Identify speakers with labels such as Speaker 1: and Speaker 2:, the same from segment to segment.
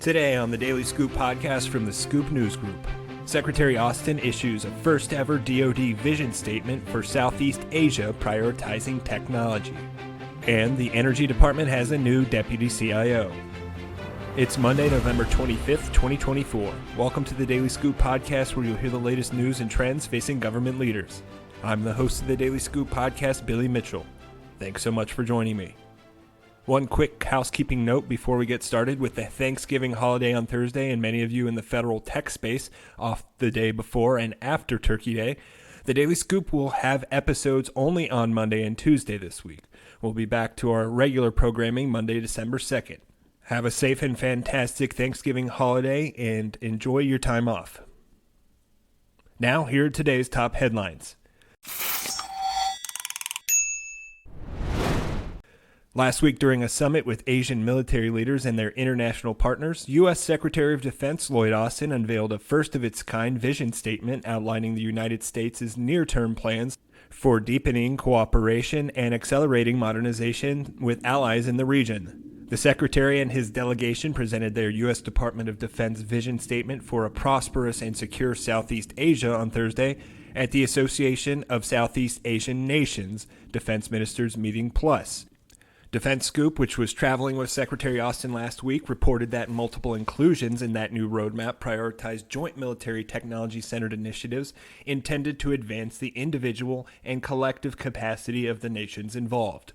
Speaker 1: Today on the Daily Scoop podcast from the Scoop News Group, Secretary Austin issues a first-ever DOD vision statement for Southeast Asia prioritizing technology. And the Energy Department has a new Deputy CIO. It's Monday, November 25th, 2024. Welcome to the Daily Scoop podcast, where you'll hear the latest news and trends facing government leaders. I'm the host of the Daily Scoop podcast, Billy Mitchell. Thanks so much for joining me. One quick housekeeping note before we get started. With the Thanksgiving holiday on Thursday and many of you in the federal tech space off the day before and after Turkey Day, the Daily Scoop will have episodes only on Monday and Tuesday this week. We'll be back to our regular programming Monday, December 2nd. Have a safe and fantastic Thanksgiving holiday and enjoy your time off. Now, here are today's top headlines. Last week, during a summit with Asian military leaders and their international partners, U.S. Secretary of Defense Lloyd Austin unveiled a first-of-its-kind vision statement outlining the United States' near-term plans for deepening cooperation and accelerating modernization with allies in the region. The Secretary and his delegation presented their U.S. Department of Defense vision statement for a prosperous and secure Southeast Asia on Thursday at the Association of Southeast Asian Nations Defense Ministers Meeting Plus. DefenseScoop, which was traveling with Secretary Austin last week, reported that multiple inclusions in that new roadmap prioritize joint military technology-centered initiatives intended to advance the individual and collective capacity of the nations involved.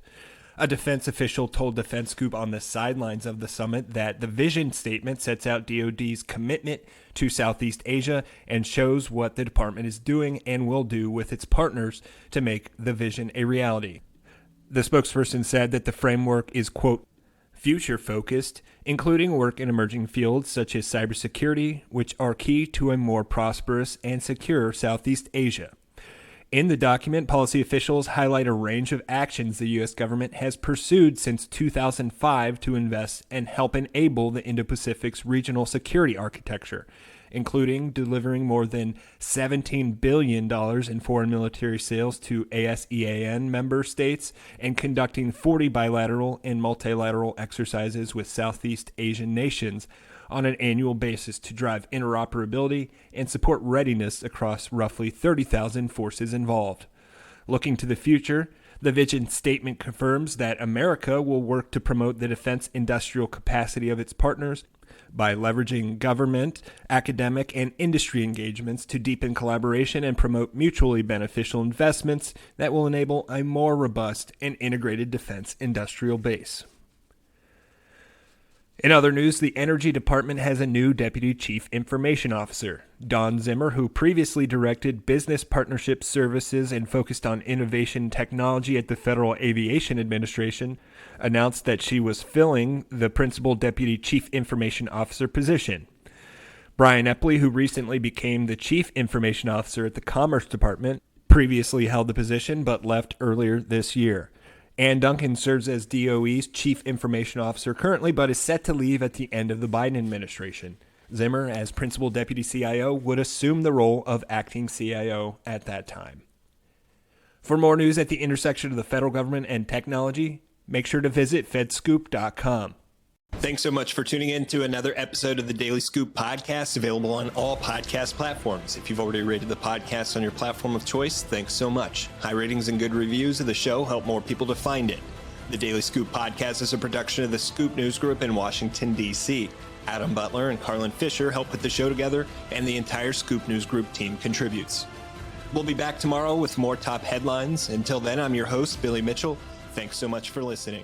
Speaker 1: A defense official told DefenseScoop on the sidelines of the summit that the vision statement sets out DOD's commitment to Southeast Asia and shows what the department is doing and will do with its partners to make the vision a reality. The spokesperson said that the framework is, quote, future-focused, including work in emerging fields such as cybersecurity, which are key to a more prosperous and secure Southeast Asia. In the document, policy officials highlight a range of actions the U.S. government has pursued since 2005 to invest and help enable the Indo-Pacific's regional security architecture, including delivering more than $17 billion in foreign military sales to ASEAN member states and conducting 40 bilateral and multilateral exercises with Southeast Asian nations on an annual basis to drive interoperability and support readiness across roughly 30,000 forces involved. Looking to the future, the vision statement confirms that America will work to promote the defense industrial capacity of its partners by leveraging government, academic, and industry engagements to deepen collaboration and promote mutually beneficial investments that will enable a more robust and integrated defense industrial base. In other news, the Energy Department has a new Deputy Chief Information Officer. Dawn Zimmer, who previously directed business partnership services and focused on innovation technology at the Federal Aviation Administration, announced that she was filling the Principal Deputy Chief Information Officer position. Brian Epley, who recently became the Chief Information Officer at the Commerce Department, previously held the position but left earlier this year. Ann Duncan serves as DOE's Chief Information Officer currently, but is set to leave at the end of the Biden administration. Zimmer, as Principal Deputy CIO, would assume the role of Acting CIO at that time. For more news at the intersection of the federal government and technology, make sure to visit fedscoop.com. Thanks so much for tuning in to another episode of the Daily Scoop podcast, available on all podcast platforms. If you've already rated the podcast on your platform of choice, thanks so much. High ratings and good reviews of the show help more people to find it. The Daily Scoop podcast is a production of the Scoop News Group in Washington, D.C. Adam Butler and Carlin Fisher help put the show together, and the entire Scoop News Group team contributes. We'll be back tomorrow with more top headlines. Until then, I'm your host, Billy Mitchell. Thanks so much for listening.